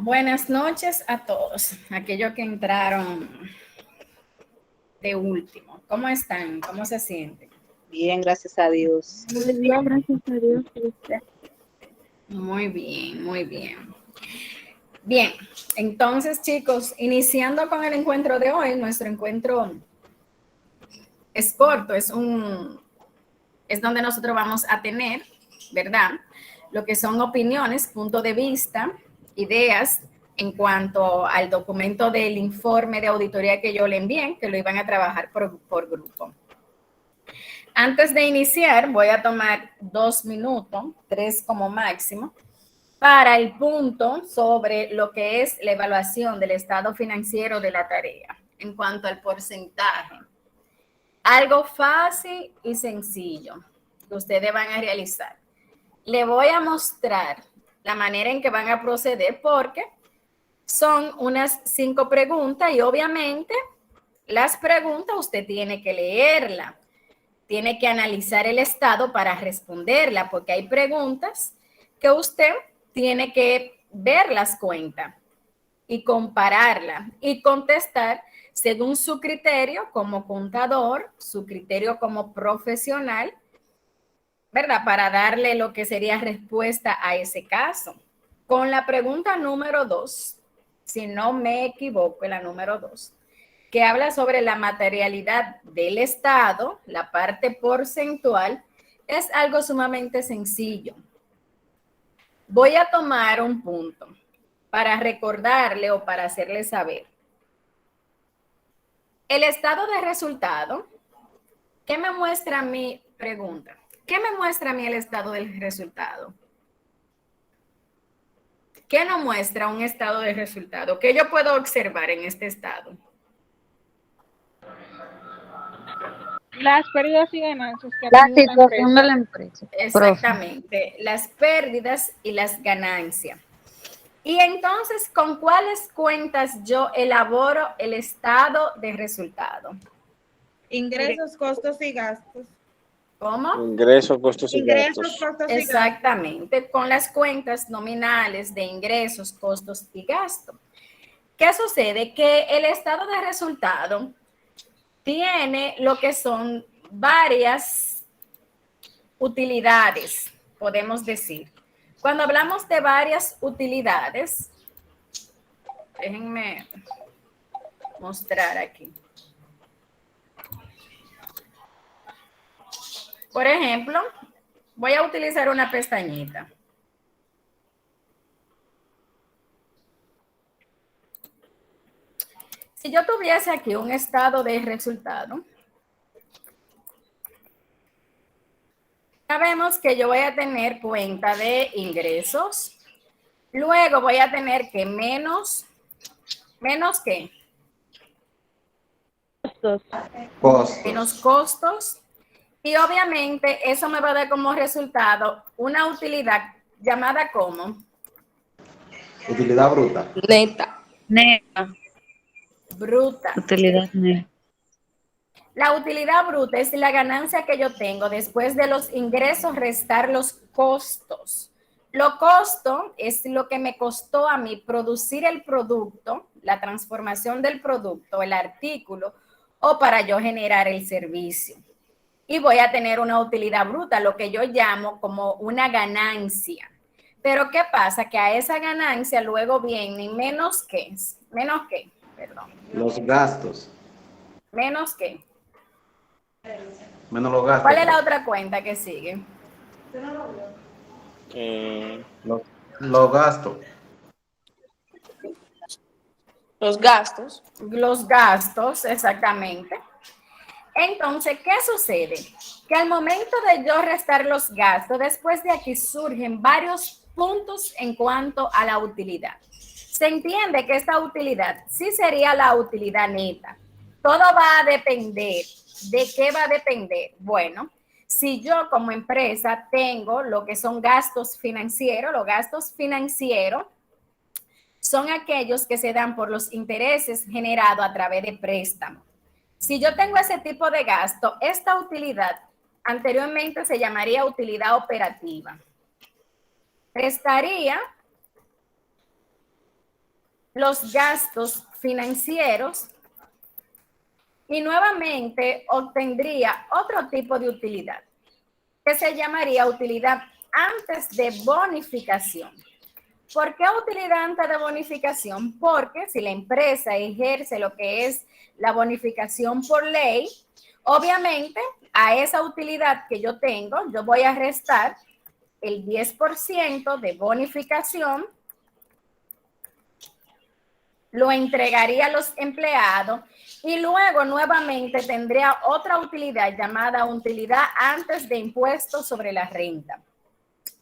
Buenas noches a todos, aquellos que entraron de último. ¿Cómo están? ¿Cómo se sienten? Bien, gracias a Dios. Muy bien, gracias a Dios. Muy bien, muy bien. Bien, entonces chicos, iniciando con el encuentro de hoy, nuestro encuentro es corto, es donde nosotros vamos a tener, ¿verdad? Lo que son opiniones, punto de vista, ideas en cuanto al documento del informe de auditoría que yo le envié, que lo iban a trabajar por grupo. Antes de iniciar, voy a tomar 2 minutos, 3 como máximo, para el punto sobre lo que es la evaluación del estado financiero de la tarea en cuanto al porcentaje. Algo fácil y sencillo que ustedes van a realizar. Le voy a mostrar la manera en que van a proceder porque son unas 5 preguntas y obviamente las preguntas usted tiene que leerla, tiene que analizar el estado para responderla porque hay preguntas que usted tiene que ver las cuentas y compararla y contestar según su criterio como contador, su criterio como profesional, ¿verdad? Para darle lo que sería respuesta a ese caso. Con la pregunta número 2, si no me equivoco, la número 2, que habla sobre la materialidad del Estado, la parte porcentual, es algo sumamente sencillo. Voy a tomar un punto para recordarle o para hacerle saber. El estado de resultado, ¿qué me muestra mi pregunta? ¿Qué me muestra a mí el estado del resultado? ¿Qué nos muestra un estado de resultado? ¿Qué yo puedo observar en este estado? Las pérdidas y ganancias que ha La tenido la situación de empresa. la empresa. Exactamente, las pérdidas y las ganancias. Y entonces, ¿con cuáles cuentas yo elaboro el estado de resultado? Ingresos, costos y gastos. ¿Cómo? Ingresos, costos y Ingresos, gastos. costos y gastos. Exactamente, con las cuentas nominales de ingresos, costos y gastos. ¿Qué sucede? Que el estado de resultado tiene lo que son varias utilidades, podemos decir. Cuando hablamos de varias utilidades, déjenme mostrar aquí. Por ejemplo, voy a utilizar una pestañita. Si yo tuviese aquí un estado de resultado, sabemos que yo voy a tener cuenta de ingresos, luego voy a tener que menos ¿qué? Menos costos, y obviamente eso me va a dar como resultado una utilidad llamada como Utilidad bruta. Neta. bruta. Utilidad neta. La utilidad bruta es la ganancia que yo tengo después de los ingresos restar los costos. Lo costo es lo que me costó a mí producir el producto, la transformación del producto, el artículo, o para yo generar el servicio. Y voy a tener una utilidad bruta, lo que yo llamo como una ganancia. Pero ¿qué pasa? Que a esa ganancia luego vienen menos qué, perdón. Los gastos. Menos qué. Menos los gastos. ¿Cuál es la otra cuenta que sigue? Los gastos. Los gastos. Los gastos, exactamente. Entonces, ¿qué sucede? Que al momento de yo restar los gastos, después de aquí surgen varios puntos en cuanto a la utilidad. Se entiende que esta utilidad sí sería la utilidad neta. Todo va a depender. ¿De qué va a depender? Bueno, si yo como empresa tengo lo que son gastos financieros, los gastos financieros son aquellos que se dan por los intereses generados a través de préstamos. Si yo tengo ese tipo de gasto, esta utilidad anteriormente se llamaría utilidad operativa. Restaría los gastos financieros y nuevamente obtendría otro tipo de utilidad que se llamaría utilidad antes de bonificación. ¿Por qué utilidad antes de bonificación? Porque si la empresa ejerce lo que es la bonificación por ley, obviamente a esa utilidad que yo tengo, yo voy a restar el 10% de bonificación, lo entregaría a los empleados y luego nuevamente tendría otra utilidad llamada utilidad antes de impuestos sobre la renta.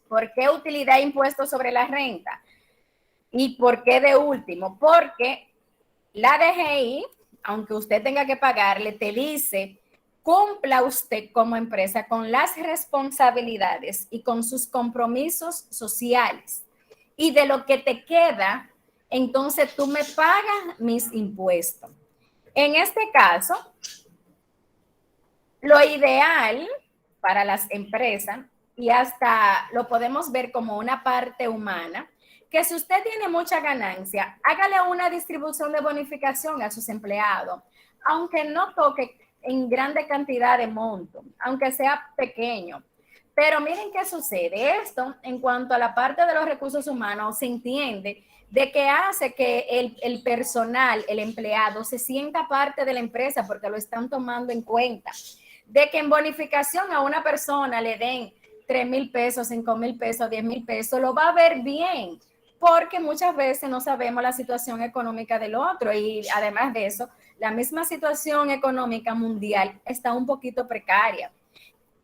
¿Por qué utilidad impuesto sobre la renta? ¿Y por qué de último? Porque la DGI, aunque usted tenga que pagarle, te dice, cumpla usted como empresa con las responsabilidades y con sus compromisos sociales. Y de lo que te queda, entonces tú me pagas mis impuestos. En este caso, lo ideal para las empresas, y hasta lo podemos ver como una parte humana, que si usted tiene mucha ganancia, hágale una distribución de bonificación a sus empleados, aunque no toque en grande cantidad de monto, aunque sea pequeño. Pero miren qué sucede. Esto, en cuanto a la parte de los recursos humanos, se entiende de que hace que el personal, el empleado, se sienta parte de la empresa porque lo están tomando en cuenta. De que en bonificación a una persona le den 3,000 pesos, 5,000 pesos, 10,000 pesos, lo va a ver bien, porque muchas veces no sabemos la situación económica del otro y además de eso, la misma situación económica mundial está un poquito precaria.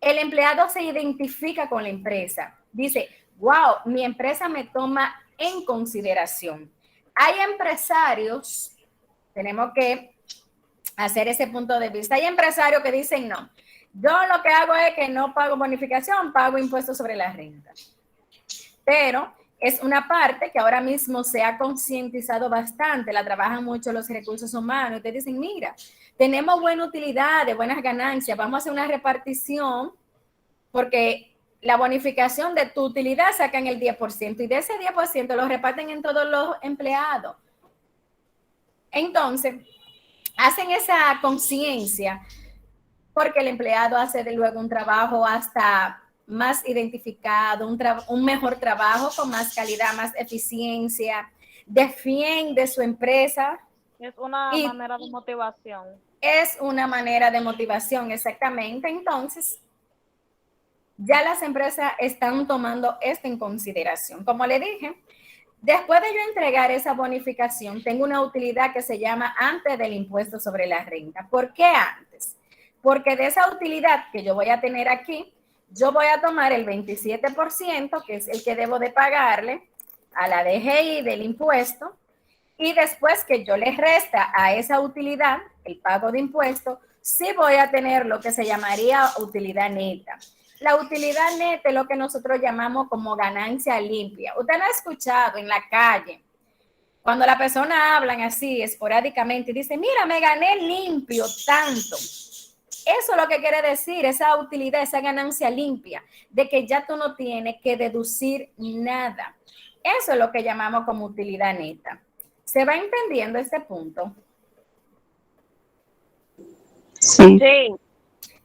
El empleado se identifica con la empresa, dice, wow, mi empresa me toma en consideración. Hay empresarios, tenemos que hacer ese punto de vista, hay empresarios que dicen no. Yo lo que hago es que no pago bonificación, pago impuestos sobre la renta. Pero es una parte que ahora mismo se ha concientizado bastante, la trabajan mucho los recursos humanos. Te dicen, mira, tenemos buena utilidad, de buenas ganancias, vamos a hacer una repartición porque la bonificación de tu utilidad sacan el 10% y de ese 10% lo reparten en todos los empleados. Entonces, hacen esa conciencia porque el empleado hace de luego un trabajo hasta más identificado, un mejor trabajo con más calidad, más eficiencia, defiende su empresa. Es una manera de motivación. Es una manera de motivación, exactamente. Entonces, ya las empresas están tomando esto en consideración. Como le dije, después de yo entregar esa bonificación, tengo una utilidad que se llama antes del impuesto sobre la renta. ¿Por qué antes? Porque de esa utilidad que yo voy a tener aquí, yo voy a tomar el 27%, que es el que debo de pagarle a la DGI del impuesto, y después que yo le resta a esa utilidad, el pago de impuestos, sí voy a tener lo que se llamaría utilidad neta. La utilidad neta es lo que nosotros llamamos como ganancia limpia. Usted lo ha escuchado en la calle, cuando las personas hablan así esporádicamente y dicen, mira, me gané limpio tanto. Eso es lo que quiere decir, esa utilidad, esa ganancia limpia, de que ya tú no tienes que deducir nada. Eso es lo que llamamos como utilidad neta. ¿Se va entendiendo este punto? Sí. Sí.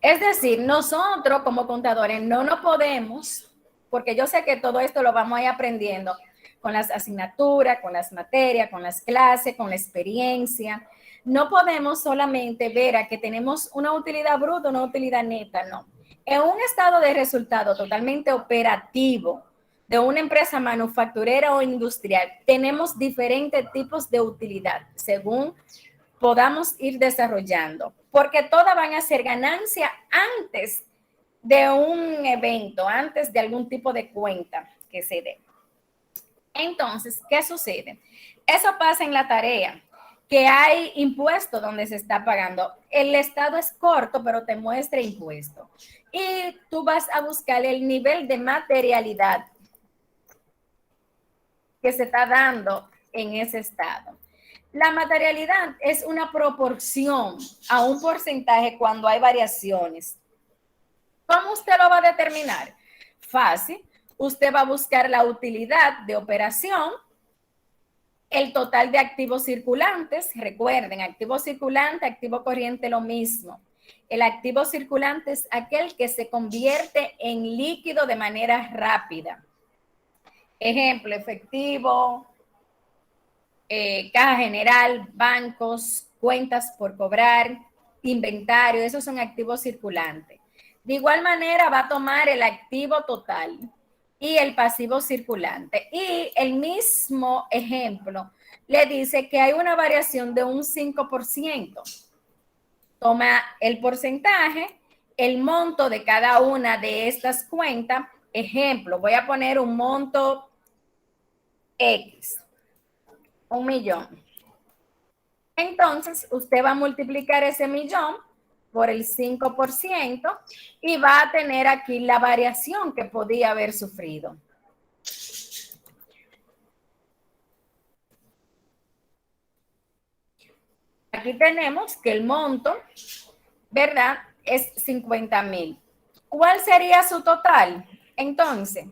Es decir, nosotros como contadores no nos podemos, porque yo sé que todo esto lo vamos a ir aprendiendo con las asignaturas, con las materias, con las clases, con la experiencia. No podemos solamente ver a que tenemos una utilidad bruta, una utilidad neta, no. En un estado de resultado totalmente operativo de una empresa manufacturera o industrial, tenemos diferentes tipos de utilidad según podamos ir desarrollando, porque todas van a ser ganancia antes de un evento, antes de algún tipo de cuenta que se dé. Entonces, ¿qué sucede? Eso pasa en la tarea, que hay impuestos donde se está pagando. El estado es corto, pero te muestra impuesto. Y tú vas a buscar el nivel de materialidad que se está dando en ese estado. La materialidad es una proporción a un porcentaje cuando hay variaciones. ¿Cómo usted lo va a determinar? Fácil. Usted va a buscar la utilidad de operación el total de activos circulantes. Recuerden, activo circulante, activo corriente, lo mismo. El activo circulante es aquel que se convierte en líquido de manera rápida. Ejemplo, efectivo, caja general, bancos, cuentas por cobrar, inventario, esos son activos circulantes. De igual manera va a tomar el activo total y el pasivo circulante. Y el mismo ejemplo le dice que hay una variación de un 5%. Toma el porcentaje, el monto de cada una de estas cuentas. Ejemplo, voy a poner un monto X, 1 millón. Entonces, usted va a multiplicar ese millón por el 5% y va a tener aquí la variación que podía haber sufrido. Aquí tenemos que el monto, ¿verdad?, es 50,000. ¿Cuál sería su total? Entonces,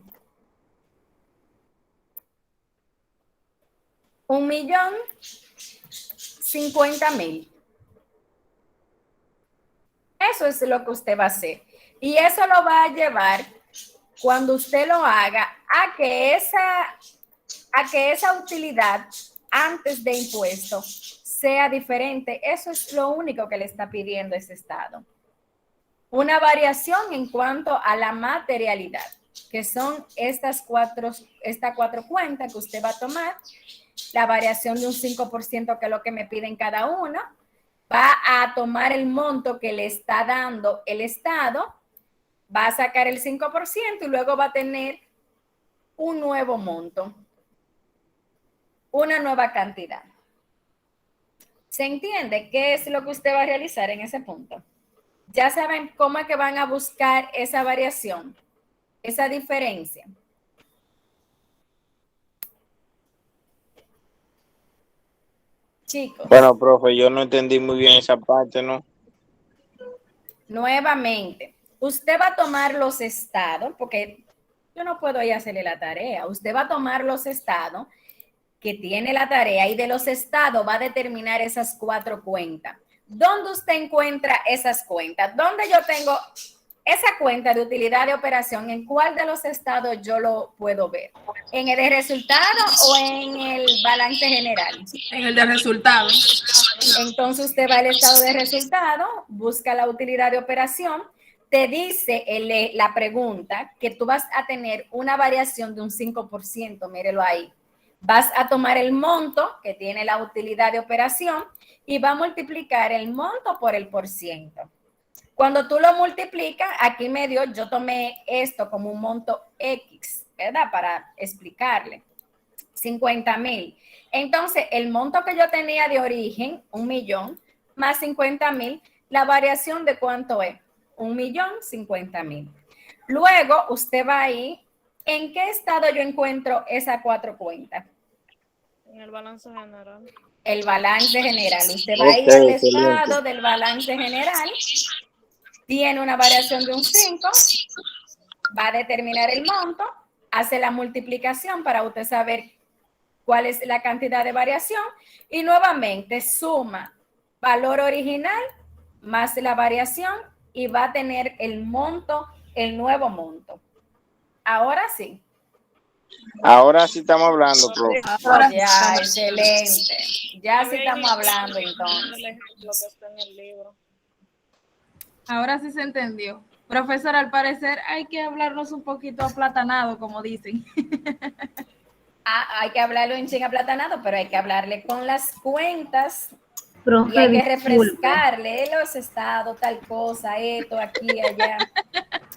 1,050,000. Eso es lo que usted va a hacer. Y eso lo va a llevar, cuando usted lo haga, a que esa utilidad antes de impuesto sea diferente. Eso es lo único que le está pidiendo ese estado. Una variación en cuanto a la materialidad, que son estas cuatro cuentas que usted va a tomar. La variación de un 5%, que es lo que me piden cada uno. Va a tomar el monto que le está dando el Estado, va a sacar el 5% y luego va a tener un nuevo monto, una nueva cantidad. ¿Se entiende qué es lo que usted va a realizar en ese punto? Ya saben cómo es que van a buscar esa variación, esa diferencia. Chicos. Bueno, profe, yo no entendí muy bien esa parte, ¿no? Nuevamente, usted va a tomar los estados, porque yo no puedo ir a hacerle la tarea. Usted va a tomar los estados que tiene la tarea y de los estados va a determinar esas 4 cuentas. ¿Dónde usted encuentra esas cuentas? ¿Dónde yo tengo esa cuenta de utilidad de operación? ¿En cuál de los estados yo lo puedo ver? ¿En el de resultado o en el balance general? En el de resultados. Entonces usted va al estado de resultado, busca la utilidad de operación, te dice la pregunta que tú vas a tener una variación de un 5%, mírelo ahí. Vas a tomar el monto que tiene la utilidad de operación y va a multiplicar el monto por el %. Cuando tú lo multiplicas, aquí me dio, yo tomé esto como un monto X, ¿verdad? Para explicarle. 50,000. Entonces, el monto que yo tenía de origen, 1 millón, más 50,000, la variación de cuánto es, 1,050,000. Luego, usted va ahí, ¿en qué estado yo encuentro esas 4 cuentas? En el balance general. El balance general. Usted va a ir al estado del balance general, tiene una variación de un 5, va a determinar el monto, hace la multiplicación para usted saber cuál es la cantidad de variación y nuevamente suma valor original más la variación y va a tener el monto, el nuevo monto. Ahora sí. Ahora sí estamos hablando, profe. Ahora Ya, excelente. Ya sí estamos hablando entonces. Ahora sí se entendió. Profesor, al parecer hay que hablarnos un poquito aplatanado, como dicen. Hay que hablarlo en chin aplatanado, pero hay que hablarle con las cuentas. Profe, Y hay que disculpe. refrescarle los estados, tal cosa, esto, aquí, allá.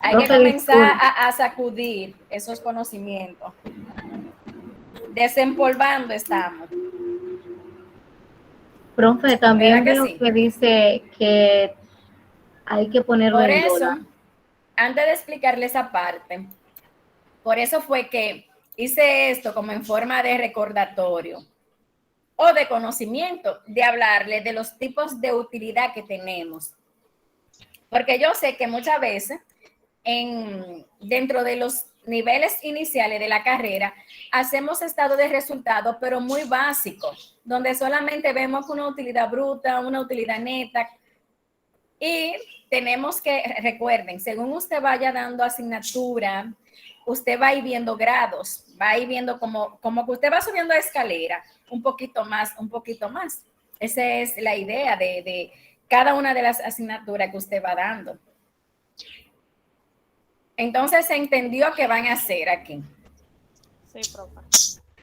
Hay que Profe, comenzar disculpe. a sacudir esos conocimientos. Desempolvando estamos. Profe, también ¿Verdad que veo sí? que dice que hay que ponerlo Por en eso, dólar. antes de explicarle esa parte, por eso fue que hice esto como en forma de recordatorio o de conocimiento, de hablarle de los tipos de utilidad que tenemos. Porque yo sé que muchas veces dentro de los niveles iniciales de la carrera, hacemos estado de resultado, pero muy básico, donde solamente vemos una utilidad bruta, una utilidad neta, y tenemos que, recuerden, según usted vaya dando asignatura, usted va a ir viendo grados, va a ir viendo como que usted va subiendo la escalera, un poquito más, un poquito más. Esa es la idea de cada una de las asignaturas que usted va dando. Entonces, se entendió qué van a hacer aquí. Sí, profe.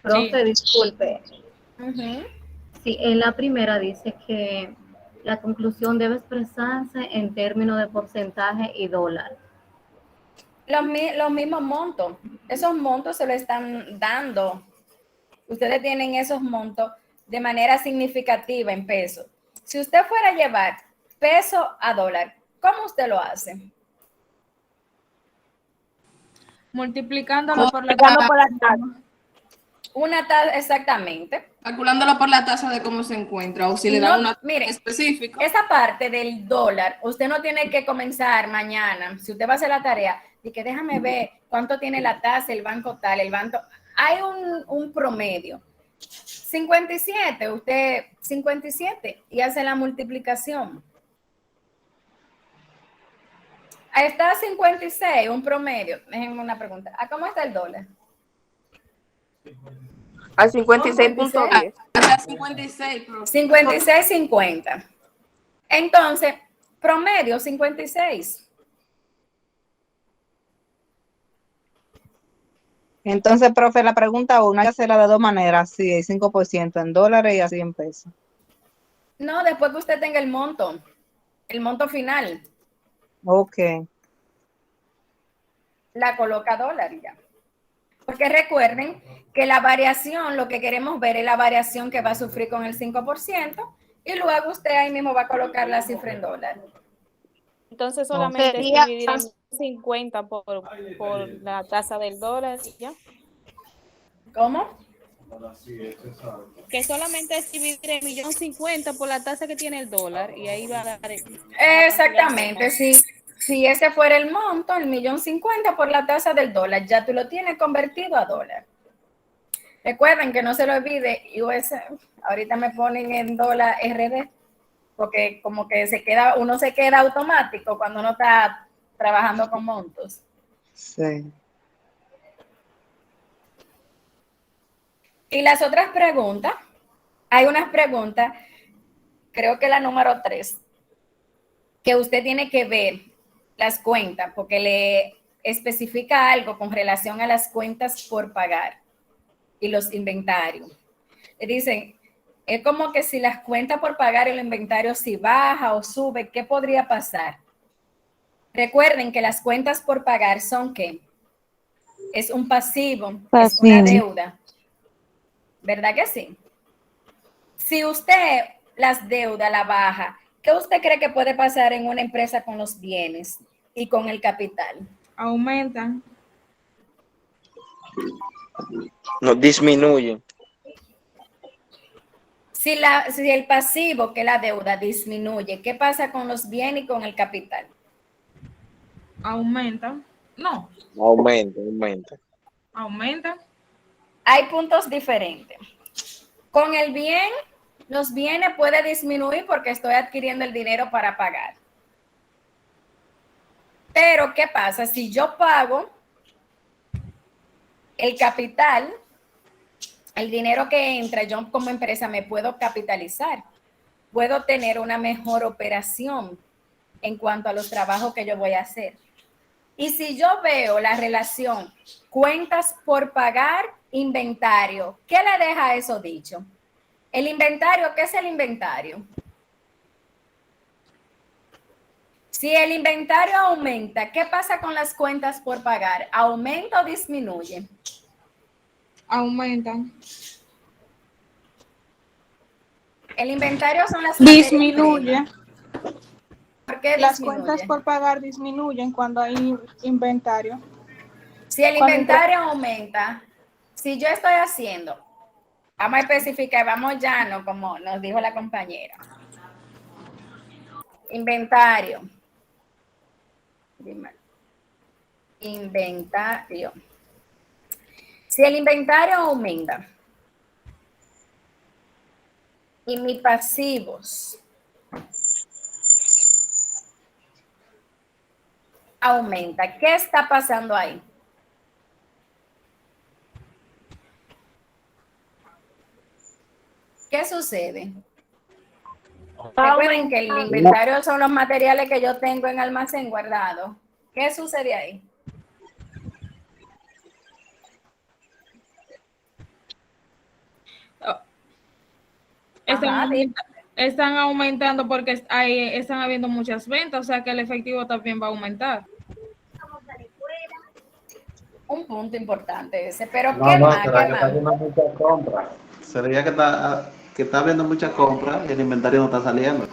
Profe, disculpe. Uh-huh. Sí, en la primera dice que la conclusión debe expresarse en términos de porcentaje y dólar. Los mismos montos. Esos montos se lo están dando. Ustedes tienen esos montos de manera significativa en pesos. Si usted fuera a llevar peso a dólar, ¿cómo usted lo hace? Multiplicándolo por la Una tal, exactamente. Calculándolo por la tasa de cómo se encuentra o si le dan una mire, específica. esa parte del dólar, usted no tiene que comenzar mañana. Si usted va a hacer la tarea, y que déjame ver cuánto tiene la tasa, el banco tal, el banco. Hay un promedio. 57, usted 57 y hace la multiplicación. Ahí está 56, un promedio. Déjenme una pregunta. ¿A cómo está el dólar? A 56.10. Hasta 56, profe. 56.50. Entonces, promedio 56. Entonces, profe, la pregunta 1 hay que hacerla de dos maneras, así, el 5% en dólares y así en pesos. No, después que usted tenga el monto final, Ok. la coloca dólar y ya. Porque recuerden que la variación, lo que queremos ver es la variación que va a sufrir con el 5% y luego usted ahí mismo va a colocar la cifra en dólar. Entonces solamente es dividir en 50 por la tasa del dólar y ya. ¿Cómo? Que solamente es dividir en 1.050.000 por la tasa que tiene el dólar y ahí va a dar. Exactamente, si ese fuera el monto, el 1.050.000 por la tasa del dólar, ya tú lo tienes convertido a dólar. Recuerden que no se lo olvide, ahorita me ponen en dólar RD, porque como que uno se queda automático cuando uno está trabajando con montos. Sí. Y las otras preguntas, hay unas preguntas, creo que la número 3, que usted tiene que ver las cuentas, porque le especifica algo con relación a las cuentas por pagar y los inventarios. Le dicen, es como que si las cuentas por pagar y el inventario si baja o sube, ¿qué podría pasar? Recuerden que las cuentas por pagar son ¿qué? Es un pasivo, es una deuda. ¿Verdad que sí? Si usted las deudas la baja, ¿qué usted cree que puede pasar en una empresa con los bienes y con el capital? Aumentan. No disminuye. Si el pasivo, que es la deuda, disminuye, ¿qué pasa con los bienes y con el capital? Aumentan. No. Aumentan. Hay puntos diferentes. Con el bien, los bienes puede disminuir porque estoy adquiriendo el dinero para pagar. Pero, ¿qué pasa? Si yo pago el capital, el dinero que entra, yo como empresa me puedo capitalizar. Puedo tener una mejor operación en cuanto a los trabajos que yo voy a hacer. Y si yo veo la relación cuentas por pagar, inventario, ¿qué le deja eso dicho? El inventario, ¿qué es el inventario? Si el inventario aumenta, ¿qué pasa con las cuentas por pagar? ¿Aumenta o disminuye? Aumentan. El inventario son las Disminuye. ¿Por qué Las disminuye? cuentas por pagar disminuyen cuando hay inventario. Si el inventario aumenta, si yo estoy haciendo, vamos a especificar, vamos llano, como nos dijo la compañera. Inventario. inventario. Si el inventario aumenta y mis pasivos aumenta, ¿qué está pasando ahí? ¿Qué sucede? Recuerden que el inventario son los materiales que yo tengo en almacén guardado. ¿Qué sucede ahí? Ajá, Están aumentando porque están habiendo muchas ventas, o sea que el efectivo también va a aumentar. un punto importante ese, pero No, ¿qué no, más? será ¿Qué que está más? haciendo muchas compras. Sería que está habiendo muchas compras y el inventario no está saliendo.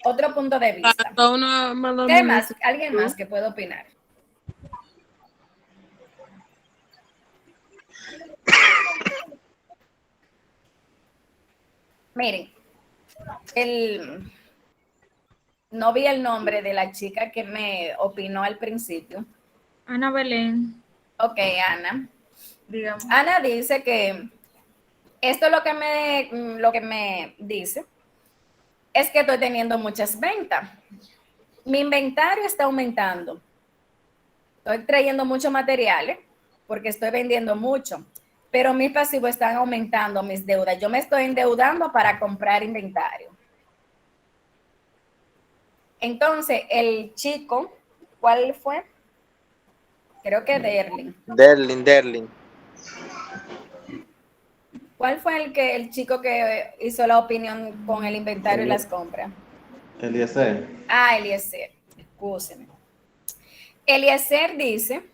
Otro punto de vista. ¿Qué más? ¿Alguien más que pueda opinar? Miren, no vi el nombre de la chica que me opinó al principio. Ana Belén, Ok, Ana. digamos. Ana dice que esto lo que me dice es que estoy teniendo muchas ventas. Mi inventario está aumentando. Estoy trayendo muchos materiales porque estoy vendiendo mucho, pero mis pasivos están aumentando, mis deudas. Yo me estoy endeudando para comprar inventario. Entonces, el chico, ¿cuál fue? Creo que Derling. ¿Cuál fue el chico que hizo la opinión con el inventario y las compras? Eliezer. Ah, Eliezer, excúseme. Eliezer dice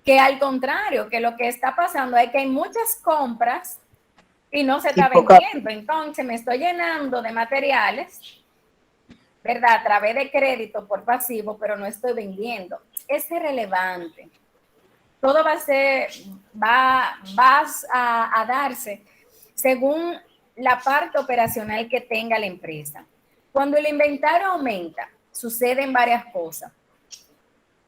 que al contrario, que lo que está pasando es que hay muchas compras y no se está vendiendo. Entonces me estoy llenando de materiales, ¿verdad? A través de crédito por pasivo, pero no estoy vendiendo. Es irrelevante. Todo va a darse según la parte operacional que tenga la empresa. Cuando el inventario aumenta, suceden varias cosas.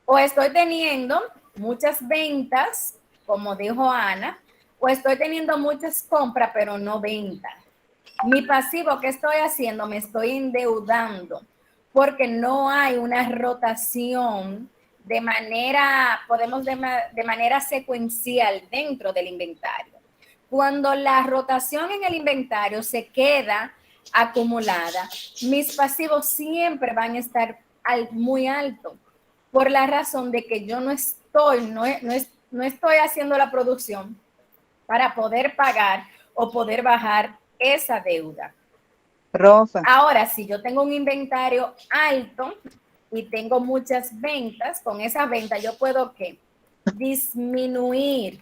O estoy teniendo muchas ventas, como dijo Ana, o estoy teniendo muchas compras, pero no ventas. Mi pasivo, ¿qué estoy haciendo? Me estoy endeudando porque no hay una rotación de manera secuencial dentro del inventario. Cuando la rotación en el inventario se queda acumulada, mis pasivos siempre van a estar muy altos por la razón de que yo no estoy haciendo la producción para poder pagar o poder bajar esa deuda. Rosa. Ahora, si yo tengo un inventario alto y tengo muchas ventas, con esas ventas yo puedo ¿qué? Disminuir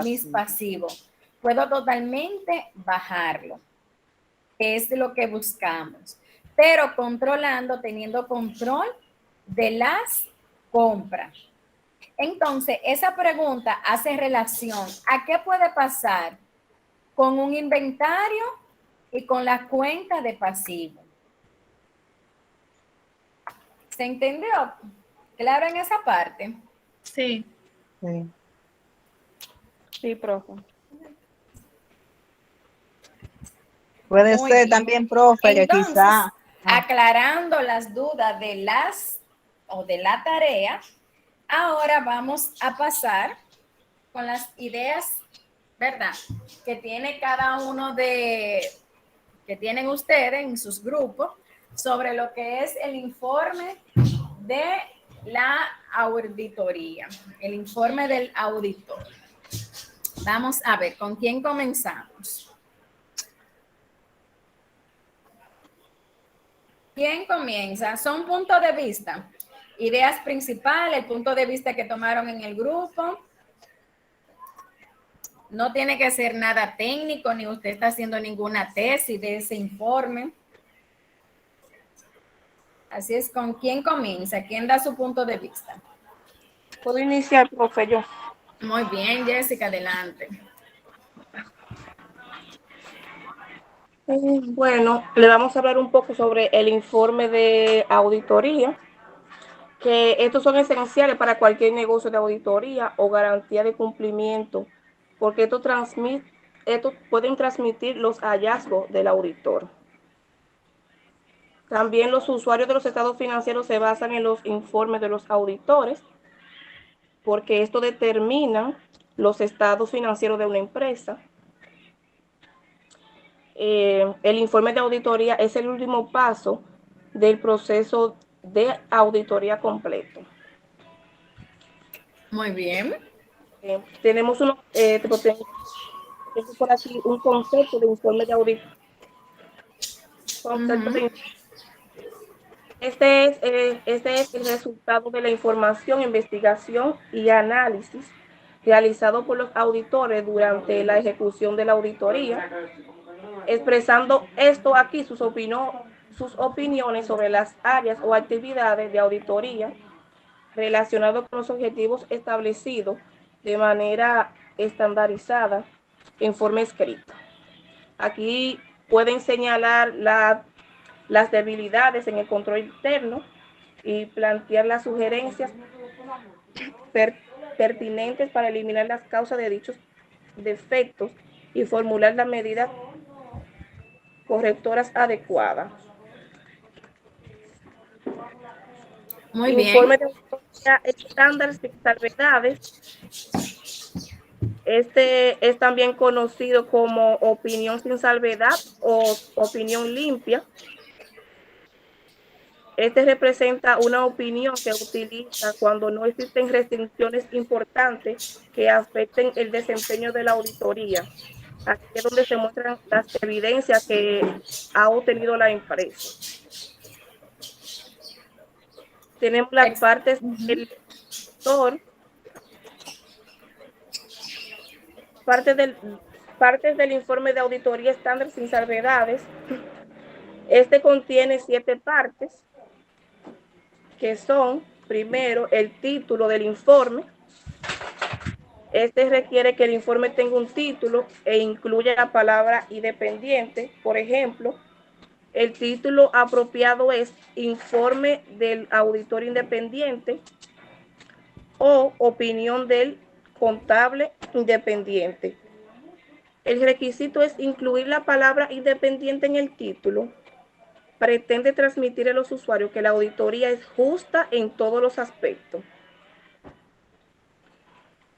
mis pasivos. Puedo totalmente bajarlo, que es lo que buscamos, pero teniendo control de las compras. Entonces, esa pregunta hace relación a qué puede pasar con un inventario y con la cuenta de pasivo. ¿Se entendió? ¿Claro en esa parte? Sí. Sí, profe. Puede Muy ser bien. también, profe, Entonces, que quizá. aclarando las dudas de la tarea, ahora vamos a pasar con las ideas, ¿verdad? Que tiene cada uno que tienen ustedes en sus grupos sobre lo que es el informe de la auditoría, el informe del auditor. Vamos a ver, ¿con quién comenzamos? ¿Quién comienza? Son puntos de vista, ideas principales, el punto de vista que tomaron en el grupo. No tiene que ser nada técnico, ni usted está haciendo ninguna tesis de ese informe. Así es, ¿con quién comienza? ¿Quién da su punto de vista? ¿Puedo iniciar, profe, yo? Muy bien, Jessica, adelante. Bueno, le vamos a hablar un poco sobre el informe de auditoría, que estos son esenciales para cualquier negocio de auditoría o garantía de cumplimiento, porque estos pueden transmitir los hallazgos del auditor. También los usuarios de los estados financieros se basan en los informes de los auditores, porque esto determina los estados financieros de una empresa. El informe de auditoría es el último paso del proceso de auditoría completo. Muy bien. Tenemos por aquí un concepto de informe de auditoría. Este es el resultado de la información, investigación y análisis realizado por los auditores durante la ejecución de la auditoría, expresando esto aquí sus opiniones sobre las áreas o actividades de auditoría relacionados con los objetivos establecidos de manera estandarizada en forma escrita. Aquí pueden señalar las debilidades en el control interno y plantear las sugerencias pertinentes para eliminar las causas de dichos defectos y formular las medidas correctoras adecuadas. Muy bien. Informe de auditoría estándar sin salvedades. Este es también conocido como opinión sin salvedad o opinión limpia. Este representa una opinión que utiliza cuando no existen restricciones importantes que afecten el desempeño de la auditoría. Aquí es donde se muestran las evidencias que ha obtenido la empresa. Tenemos las partes del auditor, partes del informe de auditoría estándar sin salvedades. Este contiene 7 partes, que son, primero, el título del informe. Este requiere que el informe tenga un título e incluya la palabra independiente. Por ejemplo, el título apropiado es Informe del Auditor Independiente o Opinión del Contable Independiente. El requisito es incluir la palabra independiente en el título. Pretende transmitir a los usuarios que la auditoría es justa en todos los aspectos.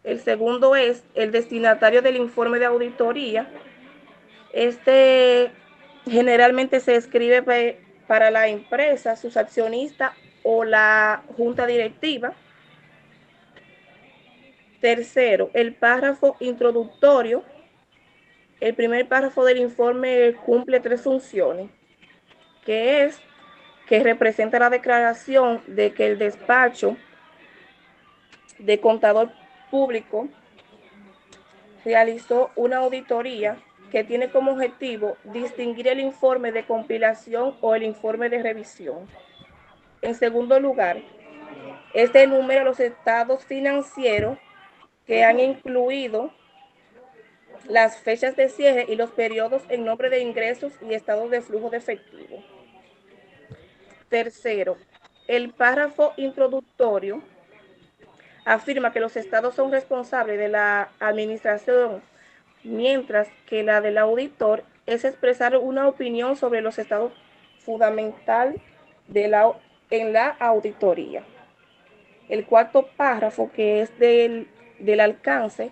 El segundo es el destinatario del informe de auditoría. Este generalmente se escribe para la empresa, sus accionistas o la junta directiva. Tercero, el párrafo introductorio. El primer párrafo del informe cumple 3 funciones, que representa la declaración de que el despacho de contador público realizó una auditoría que tiene como objetivo distinguir el informe de compilación o el informe de revisión. En segundo lugar, este enumera los estados financieros que han incluido las fechas de cierre y los periodos en nombre de ingresos y estados de flujo de efectivo. Tercero, el párrafo introductorio afirma que los estados son responsables de la administración, mientras que la del auditor es expresar una opinión sobre los estados fundamental en la auditoría. El cuarto párrafo, que es del alcance,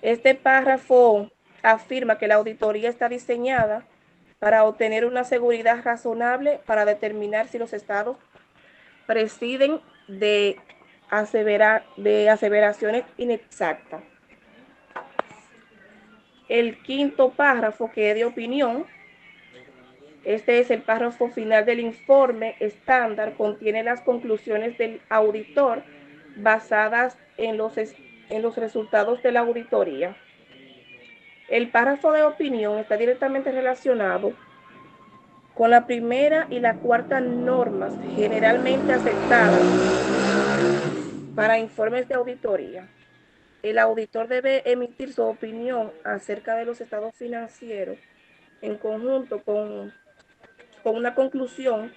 este párrafo afirma que la auditoría está diseñada para obtener una seguridad razonable para determinar si los estados prescinden de aseveraciones inexactas. El quinto párrafo, que es de opinión, este es el párrafo final del informe estándar, contiene las conclusiones del auditor basadas en los resultados de la auditoría. El párrafo de opinión está directamente relacionado con la primera y la cuarta normas generalmente aceptadas para informes de auditoría. El auditor debe emitir su opinión acerca de los estados financieros en conjunto con una conclusión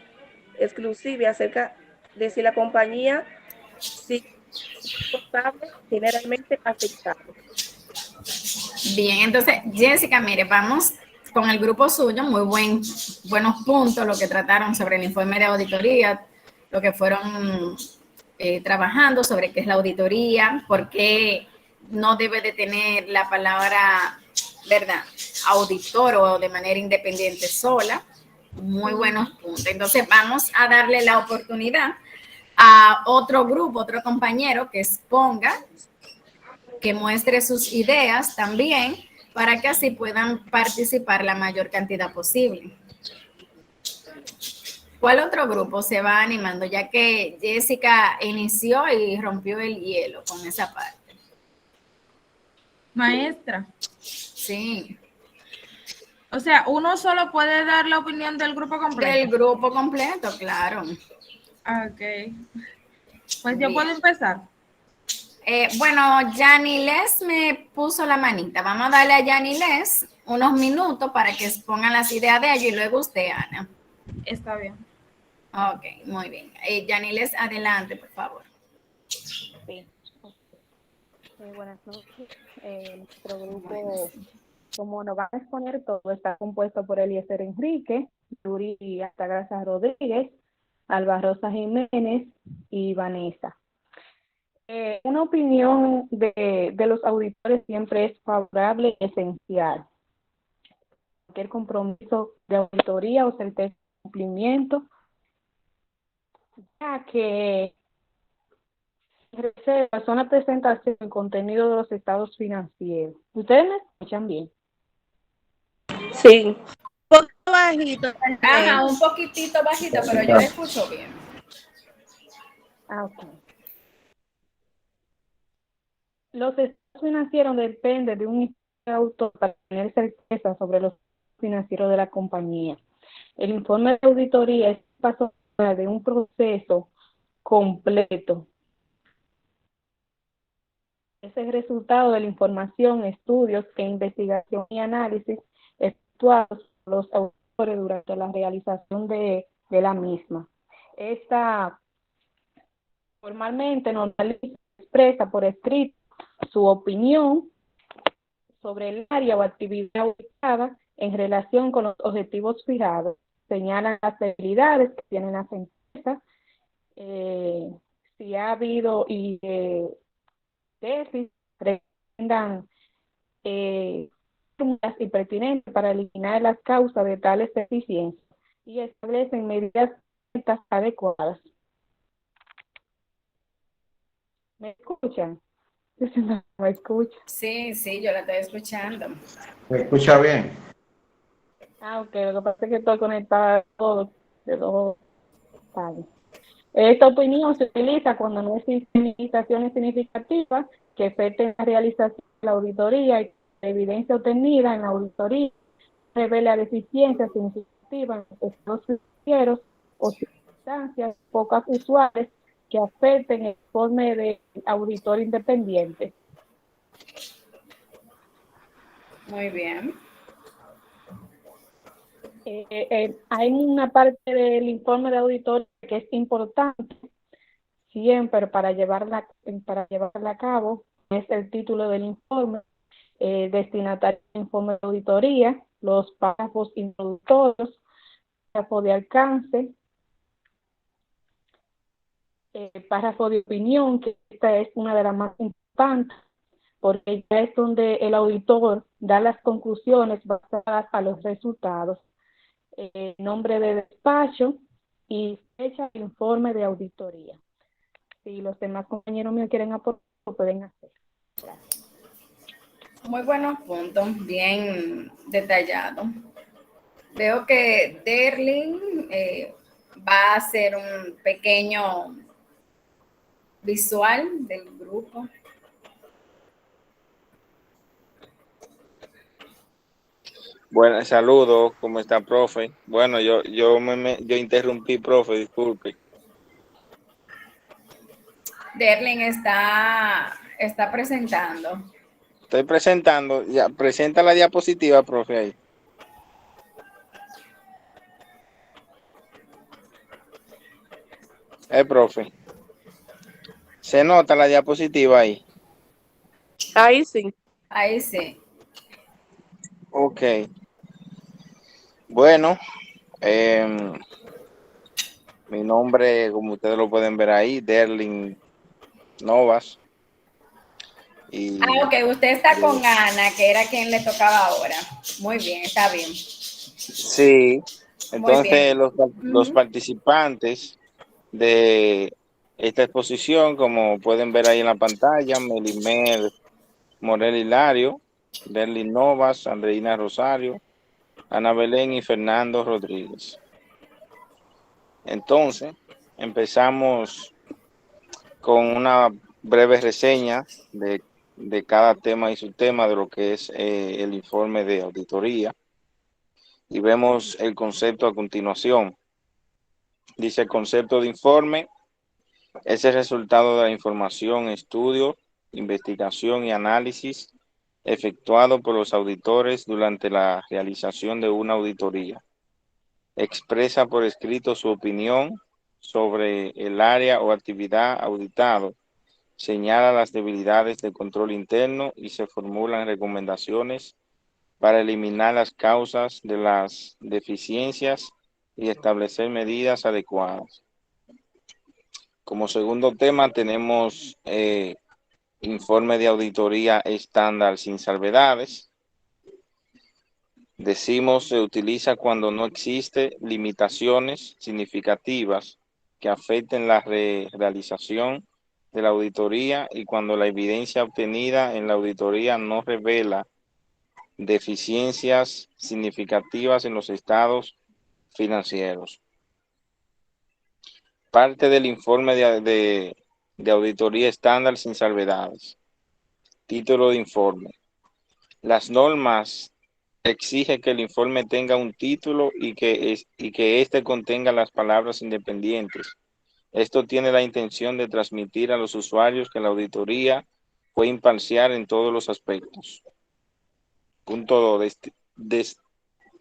exclusiva acerca de si la compañía sí es contable generalmente afectado. Bien, entonces, Jessica, mire, vamos con el grupo suyo, buenos puntos, lo que trataron sobre el informe de auditoría, lo que fueron trabajando sobre qué es la auditoría, por qué no debe de tener la palabra, ¿verdad?, auditor o de manera independiente sola. Muy buenos puntos. Entonces, vamos a darle la oportunidad a otro grupo, otro compañero que exponga, que muestre sus ideas también, para que así puedan participar la mayor cantidad posible. ¿Cuál otro grupo se va animando? Ya que Jessica inició y rompió el hielo con esa parte. Maestra. Sí. O sea, uno solo puede dar la opinión del grupo completo. Del grupo completo, claro. Ok. Pues yo puedo empezar. Bueno, Yaniles me puso la manita. Vamos a darle a Yaniles unos minutos para que expongan las ideas de ella y luego usted, Ana. Está bien. Ok, muy bien. Yaniles, adelante, por favor. Sí. Buenas noches. Nuestro grupo, como nos van a exponer todo, está compuesto por Eliezer Enrique, Yuri Altagracia Rodríguez, Alba Rosa Jiménez y Vanessa. Una opinión de los auditores siempre es favorable y esencial. Cualquier compromiso de auditoría o certeza de cumplimiento, ya que son la presentación del contenido de los estados financieros. ¿Ustedes me escuchan bien? Sí. Un poquito bajito. Ajá, un poquitito bajito, pero yo escucho bien. Ok. Los estados financieros dependen de un autor para tener certeza sobre los financieros de la compañía. El informe de auditoría es un paso de un proceso completo. Es el resultado de la información, estudios e investigación y análisis efectuados por los autores durante la realización de la misma. Esta formalmente nos expresa por escrito su opinión sobre el área o actividad auditada en relación con los objetivos fijados. Señalan las debilidades que tienen las empresas, si ha habido déficit, recomiendan y pertinentes para eliminar las causas de tales deficiencias y establecen medidas adecuadas. ¿Me escuchan? No me escuchan. Sí, yo la estoy escuchando. ¿Me escucha bien? Ok, lo que pasa es que estoy conectada de dos panes. Esta opinión se utiliza cuando no existen limitaciones significativas que afecten la realización de la auditoría y la evidencia obtenida en la auditoría revela deficiencias significativas en los estados financieros o circunstancias pocas usuales que afecten el informe de auditor independiente. Muy bien. Hay una parte del informe de auditor que es importante siempre para llevarla a cabo, es el título del informe, destinatario del informe de auditoría, los párrafos introductorios, párrafo de alcance, párrafo de opinión, que esta es una de las más importantes, porque ya es donde el auditor da las conclusiones basadas a los resultados. Nombre de despacho y fecha del informe de auditoría. Si los demás compañeros míos quieren aportar, lo pueden hacer. Gracias. Muy buenos puntos, bien detallado. Veo que Derlin va a hacer un pequeño visual del grupo. Bueno, saludos, ¿cómo está, profe? Bueno, yo interrumpí, profe, disculpe. Derlin está presentando. Estoy presentando, ya, presenta la diapositiva, profe, ahí. Profe, ¿se nota la diapositiva ahí? Ahí sí. Ahí sí. Ok. Bueno, em, mi nombre, como ustedes lo pueden ver ahí, Derlin Novas. Y Ok, usted está con Ana, que era quien le tocaba ahora. Muy bien, está bien. sí, Muy entonces bien. los Ujú. participantes de esta exposición, como pueden ver ahí en la pantalla, Melimer Morel Hilario, Derlin Novas, Andreina Rosario, Ana Belén y Fernando Rodríguez. Entonces, empezamos con una breve reseña de cada tema y su tema de lo que es el informe de auditoría. Y vemos el concepto a continuación. Dice: el concepto de informe es el resultado de la información, estudio, investigación y análisis efectuado por los auditores durante la realización de una auditoría. Expresa por escrito su opinión sobre el área o actividad auditado, señala las debilidades de control interno y se formulan recomendaciones para eliminar las causas de las deficiencias y establecer medidas adecuadas. Como segundo tema tenemos informe de auditoría estándar sin salvedades. Decimos se utiliza cuando no existe limitaciones significativas que afecten la realización de la auditoría y cuando la evidencia obtenida en la auditoría no revela deficiencias significativas en los estados financieros. Parte del informe de auditoría estándar sin salvedades. Título de informe. Las normas exigen que el informe tenga un título y que éste contenga las palabras independientes. Esto tiene la intención de transmitir a los usuarios que la auditoría fue imparcial en todos los aspectos. Punto 2.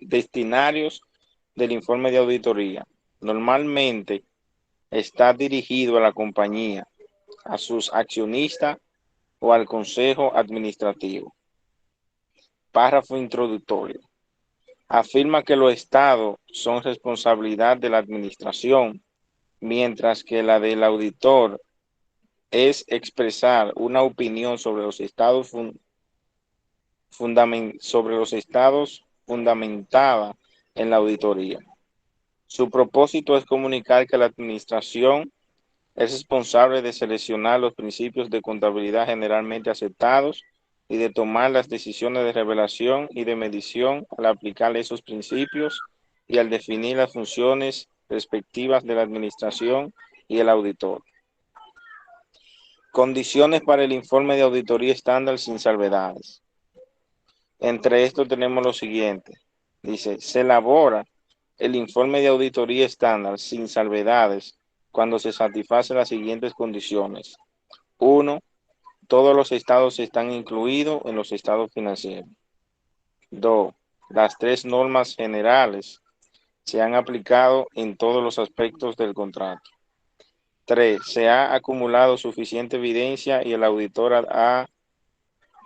Destinarios del informe de auditoría. Normalmente está dirigido a la compañía, a sus accionistas o al consejo administrativo. Párrafo introductorio. Afirma que los estados son responsabilidad de la administración, mientras que la del auditor es expresar una opinión sobre los estados fundamentada en la auditoría. Su propósito es comunicar que la administración es responsable de seleccionar los principios de contabilidad generalmente aceptados y de tomar las decisiones de revelación y de medición al aplicar esos principios y al definir las funciones respectivas de la administración y el auditor. Condiciones para el informe de auditoría estándar sin salvedades. Entre estos tenemos lo siguiente. Dice, se elabora el informe de auditoría estándar sin salvedades cuando se satisfacen las siguientes condiciones. 1. Todos los estados están incluidos en los estados financieros. 2. Las tres normas generales se han aplicado en todos los aspectos del contrato. 3. Se ha acumulado suficiente evidencia y el auditor ha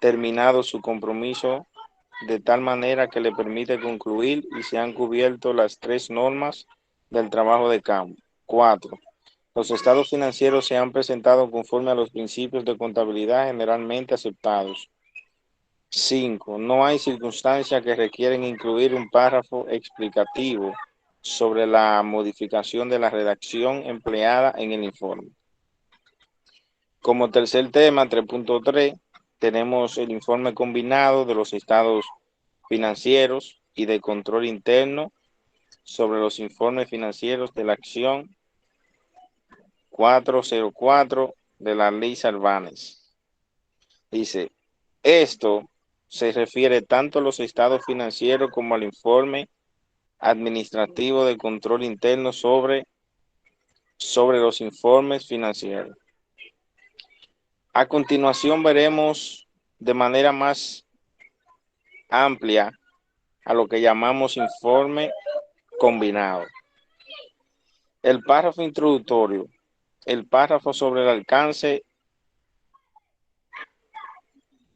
terminado su compromiso de tal manera que le permite concluir y se han cubierto las tres normas del trabajo de campo. 4. Los estados financieros se han presentado conforme a los principios de contabilidad generalmente aceptados. 5. No hay circunstancias que requieren incluir un párrafo explicativo sobre la modificación de la redacción empleada en el informe. Como tercer tema, 3.3, tenemos el informe combinado de los estados financieros y de control interno sobre los informes financieros de la acción 404 de la ley Sarbanes. Dice, esto se refiere tanto a los estados financieros como al informe administrativo de control interno sobre los informes financieros. A continuación veremos de manera más amplia a lo que llamamos informe combinado. El párrafo introductorio el párrafo sobre el alcance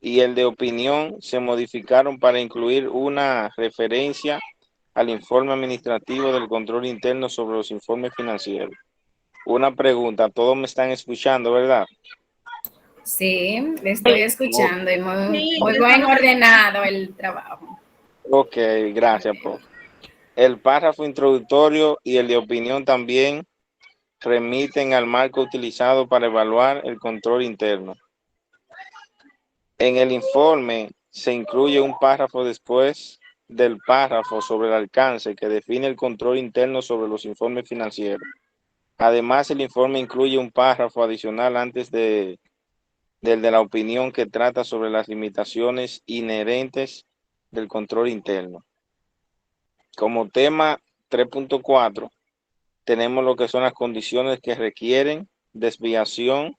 y el de opinión se modificaron para incluir una referencia al informe administrativo del control interno sobre los informes financieros. Una pregunta, todos me están escuchando, ¿verdad? Sí, le estoy escuchando y Sí, muy buen ordenado el trabajo. Ok, gracias, profe. El párrafo introductorio y el de opinión también remiten al marco utilizado para evaluar el control interno. En el informe se incluye un párrafo después del párrafo sobre el alcance que define el control interno sobre los informes financieros. Además, el informe incluye un párrafo adicional antes del de la opinión que trata sobre las limitaciones inherentes del control interno. Como tema 3.4, tenemos lo que son las condiciones que requieren desviación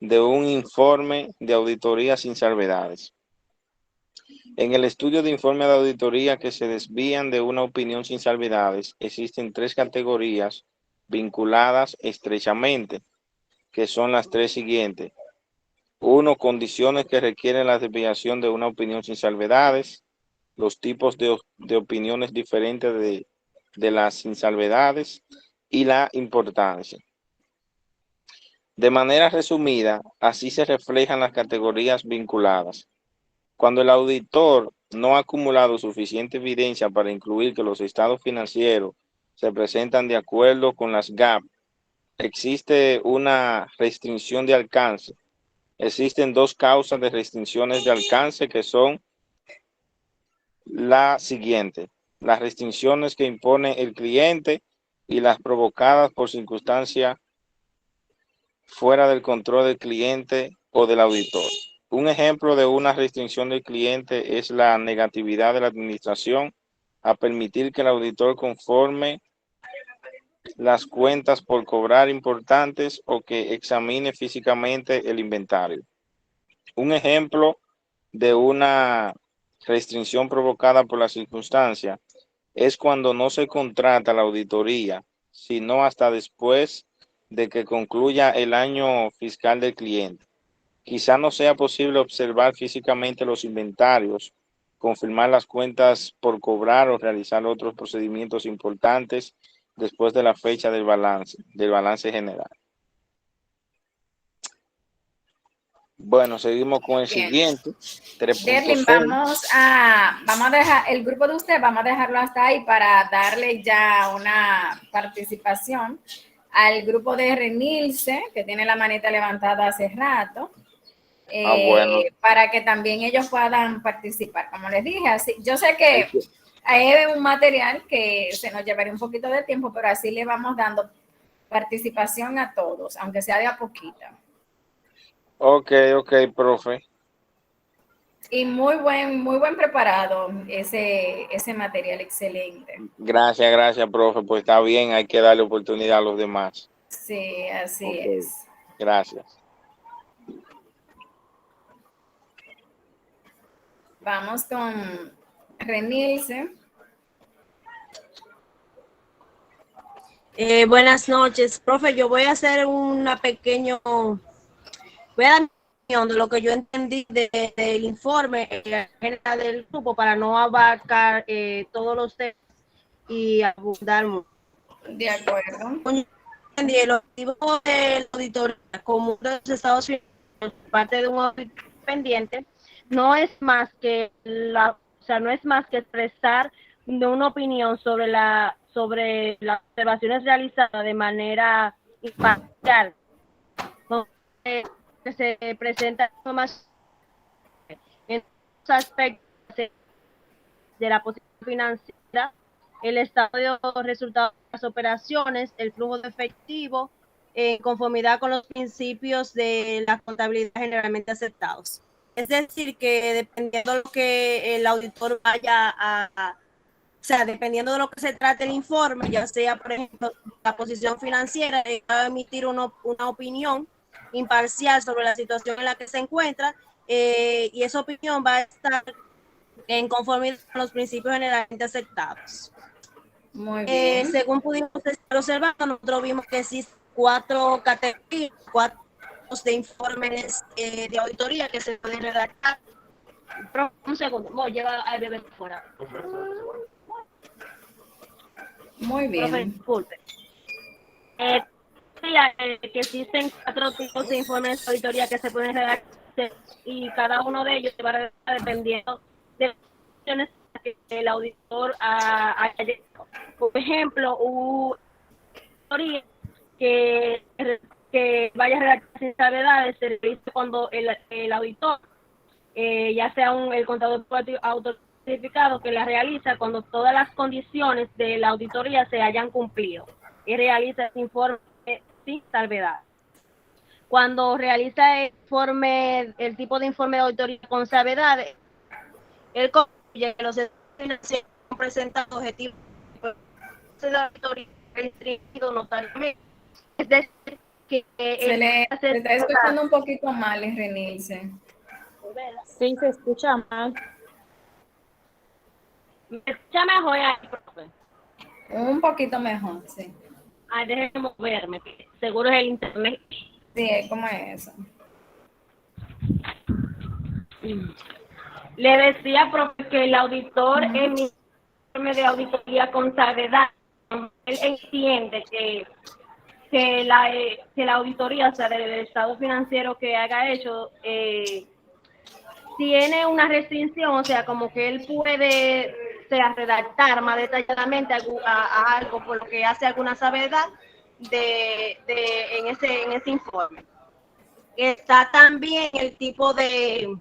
de un informe de auditoría sin salvedades. En el estudio de informe de auditoría que se desvían de una opinión sin salvedades, existen 3 categorías vinculadas estrechamente, que son las 3 siguientes. 1, condiciones que requieren la desviación de una opinión sin salvedades, los tipos de opiniones diferentes de las sin salvedades y la importancia. De manera resumida, así se reflejan las categorías vinculadas. Cuando el auditor no ha acumulado suficiente evidencia para incluir que los estados financieros se presentan de acuerdo con las GAAP, existe una restricción de alcance. Existen 2 causas de restricciones de alcance que son la siguiente: las restricciones que impone el cliente y las provocadas por circunstancias fuera del control del cliente o del auditor. Un ejemplo de una restricción del cliente es la negatividad de la administración a permitir que el auditor conforme las cuentas por cobrar importantes o que examine físicamente el inventario. Un ejemplo de una restricción provocada por la circunstancia es cuando no se contrata la auditoría, sino hasta después de que concluya el año fiscal del cliente. Quizá no sea posible observar físicamente los inventarios, confirmar las cuentas por cobrar o realizar otros procedimientos importantes después de la fecha del balance general. Bueno, seguimos con el Bien. siguiente. Derlin, vamos a dejar el grupo de usted, vamos a dejarlo hasta ahí para darle ya una participación al grupo de Renilce, que tiene la manita levantada hace rato, bueno. para que también ellos puedan participar. Como les dije, así, yo sé que hay un material que se nos llevaría un poquito de tiempo, pero así le vamos dando participación a todos, aunque sea de a poquito. Ok, profe. Y muy buen preparado ese material, excelente. Gracias, profe. Pues está bien, hay que darle oportunidad a los demás. Sí, así es. Gracias. Vamos con Renilce. Buenas noches, profe. Yo voy a hacer voy a dar mi opinión de lo que yo entendí del informe general del grupo para no abarcar todos los temas y abundar mucho. De acuerdo. El objetivo del auditor común de los Estados Unidos, parte de un auditor independiente, no es más que expresar una opinión sobre las observaciones realizadas de manera imparcial, que se presenta más en los aspectos de la posición financiera, el estado de los resultados de las operaciones, el flujo de efectivo, en conformidad con los principios de la contabilidad generalmente aceptados. Es decir, que dependiendo de lo que el auditor dependiendo de lo que se trate el informe, ya sea, por ejemplo, la posición financiera, va a emitir una opinión imparcial sobre la situación en la que se encuentra, y esa opinión va a estar en conformidad con los principios generalmente aceptados. Muy bien. Según pudimos estar observando, nosotros vimos que existen 4 categorías, 4 tipos de informes de auditoría que se pueden redactar. Un segundo, voy a llevar al bebé fuera. Muy Profe, bien. disculpe. Que existen 4 tipos de informes de auditoría que se pueden redactar y cada uno de ellos se va a redactar dependiendo de las opciones que el auditor haya llegado. Por ejemplo, una auditoría que vaya a redactar sin salvedades se realiza cuando el auditor, ya sea el contador autocertificado que la realiza cuando todas las condiciones de la auditoría se hayan cumplido y realiza ese informe sin salvedad. Cuando realiza el tipo de informe de auditoría con salvedad, él concluye que los financieros han presentado objetivos de la auditoría restringido notariamente. Es decir, que Se está escuchando un poquito mal, Renilce. Sí, se escucha mal. ¿Me escucha mejor ahí, profe? Un poquito mejor, sí. Ay, déjeme moverme, que seguro es el internet. Sí, ¿cómo es eso? Le decía, profe, que el auditor en mi informe de auditoría con salvedad, él entiende que la auditoría, o sea, del estado financiero que haya hecho, tiene una restricción, o sea, como que él puede redactar más detalladamente a algo por lo que hace alguna salvedad en ese informe. Está también el tipo de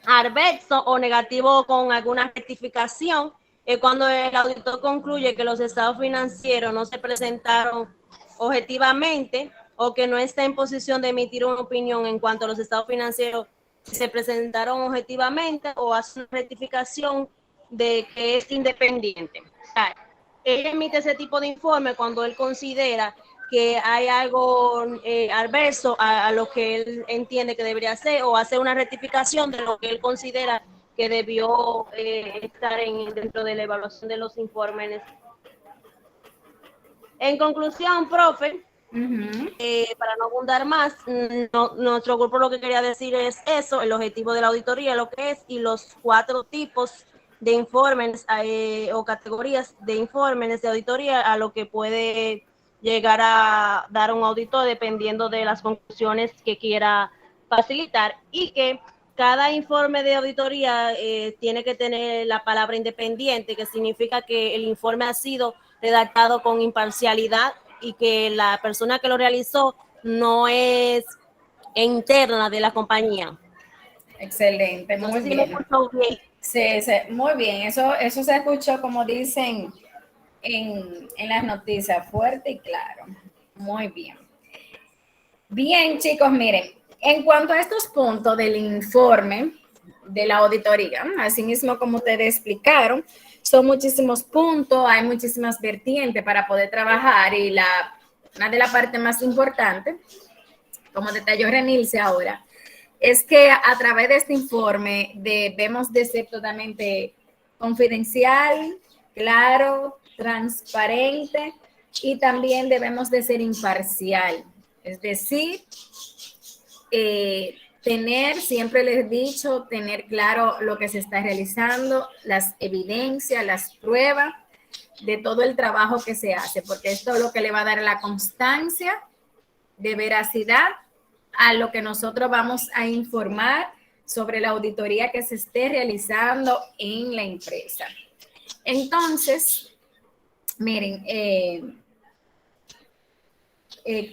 adverso o negativo con alguna rectificación, cuando el auditor concluye que los estados financieros no se presentaron objetivamente o que no está en posición de emitir una opinión en cuanto a los estados financieros se presentaron objetivamente o hace una rectificación de que es independiente. O sea, él emite ese tipo de informe cuando él considera que hay algo adverso a lo que él entiende que debería hacer o hace una rectificación de lo que él considera que debió estar dentro de la evaluación de los informes. En conclusión, profe, para no abundar más, nuestro grupo lo que quería decir es eso, el objetivo de la auditoría, lo que es, y los 4 tipos de informes o categorías de informes de auditoría a lo que puede llegar a dar un auditor dependiendo de las conclusiones que quiera facilitar, y que cada informe de auditoría tiene que tener la palabra independiente, que significa que el informe ha sido redactado con imparcialidad y que la persona que lo realizó no es interna de la compañía. Excelente, muy bien. Sí, muy bien. Eso se escuchó, como dicen en las noticias, fuerte y claro. Muy bien. Bien, chicos, miren, en cuanto a estos puntos del informe de la auditoría, así mismo como ustedes explicaron, son muchísimos puntos, hay muchísimas vertientes para poder trabajar, y una de las partes más importantes, como detalló Renilce ahora, es que a través de este informe debemos de ser totalmente confidencial, claro, transparente, y también debemos de ser imparcial. Es decir, siempre les he dicho, tener claro lo que se está realizando, las evidencias, las pruebas de todo el trabajo que se hace, porque esto es lo que le va a dar la constancia de veracidad a lo que nosotros vamos a informar sobre la auditoría que se esté realizando en la empresa. Entonces, miren,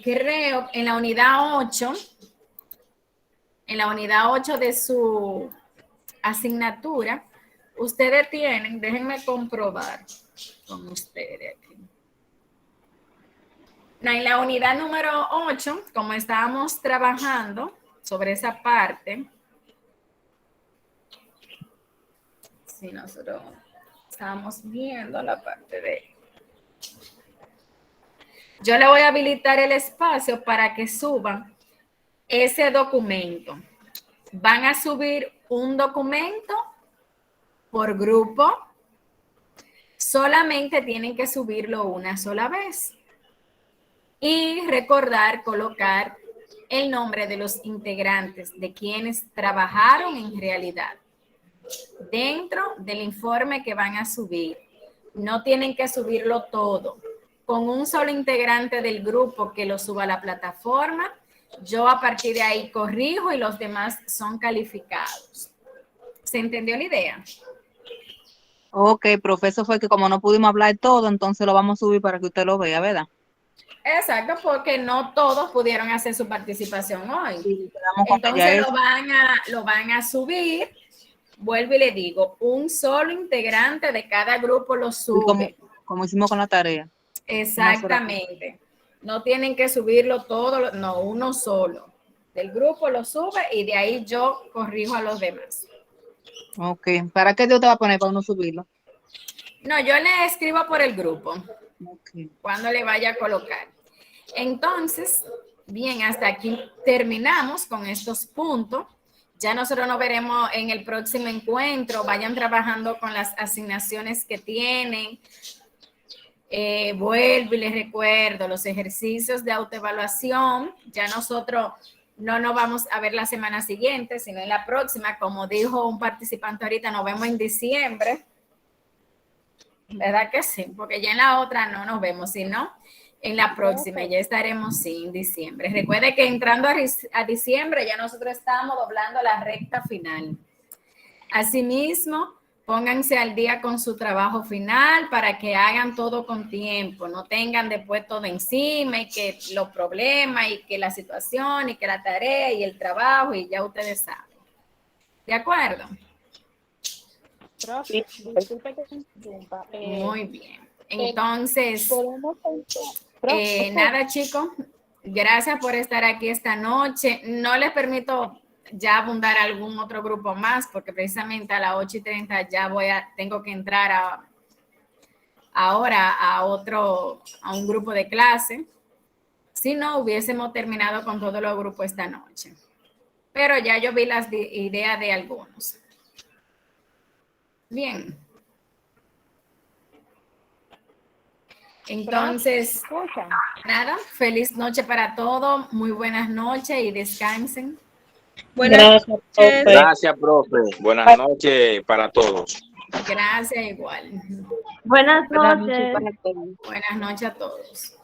creo en la unidad 8 de su asignatura, ustedes tienen, déjenme comprobar con ustedes aquí. En la unidad número 8, como estábamos trabajando sobre esa parte, si nosotros estábamos viendo la parte de... Yo le voy a habilitar el espacio para que suban ese documento. Van a subir un documento por grupo. Solamente tienen que subirlo una sola vez. Y recordar colocar el nombre de los integrantes, de quienes trabajaron en realidad, dentro del informe que van a subir. No tienen que subirlo todo. Con un solo integrante del grupo que lo suba a la plataforma, yo a partir de ahí corrijo y los demás son calificados. ¿Se entendió la idea? Ok, profesor, fue que como no pudimos hablar todo, entonces lo vamos a subir para que usted lo vea, ¿verdad? Exacto, porque no todos pudieron hacer su participación hoy. Sí, quedamos con Entonces ella lo van a subir. Vuelvo y le digo, un solo integrante de cada grupo lo sube. como hicimos con la tarea. Exactamente. No tienen que subirlo todo, no, uno solo. Del grupo lo sube y de ahí yo corrijo a los demás. Ok, ¿para qué Dios te va a poner para uno subirlo? No, yo le escribo por el grupo. Okay. Cuando le vaya a colocar. Entonces, bien, hasta aquí terminamos con estos puntos. Ya nosotros nos veremos en el próximo encuentro. Vayan trabajando con las asignaciones que tienen. Vuelvo y les recuerdo los ejercicios de autoevaluación. Ya nosotros no nos vamos a ver la semana siguiente, sino en la próxima. Como dijo un participante ahorita, nos vemos en diciembre. ¿Verdad que sí? Porque ya en la otra no nos vemos, sino en la próxima ya estaremos sí, en diciembre. Recuerde que entrando a diciembre ya nosotros estamos doblando la recta final. Asimismo, pónganse al día con su trabajo final para que hagan todo con tiempo, no tengan después todo encima y que los problemas y que la situación y que la tarea y el trabajo y ya ustedes saben. ¿De acuerdo? Profe, disculpe que te interrumpa. Muy bien. Entonces, Profe, nada, chicos, gracias por estar aquí esta noche. No les permito ya abundar algún otro grupo más, porque precisamente a las 8:30 ya tengo que entrar ahora a un grupo de clase. Si no, hubiésemos terminado con todos los grupos esta noche. Pero ya yo vi las ideas de algunos. Bien. Entonces, nada, feliz noche para todos, muy buenas noches y descansen. Buenas noches. Gracias, profe. Buenas noches para todos. Gracias, igual. Buenas noches. Buenas noches a todos.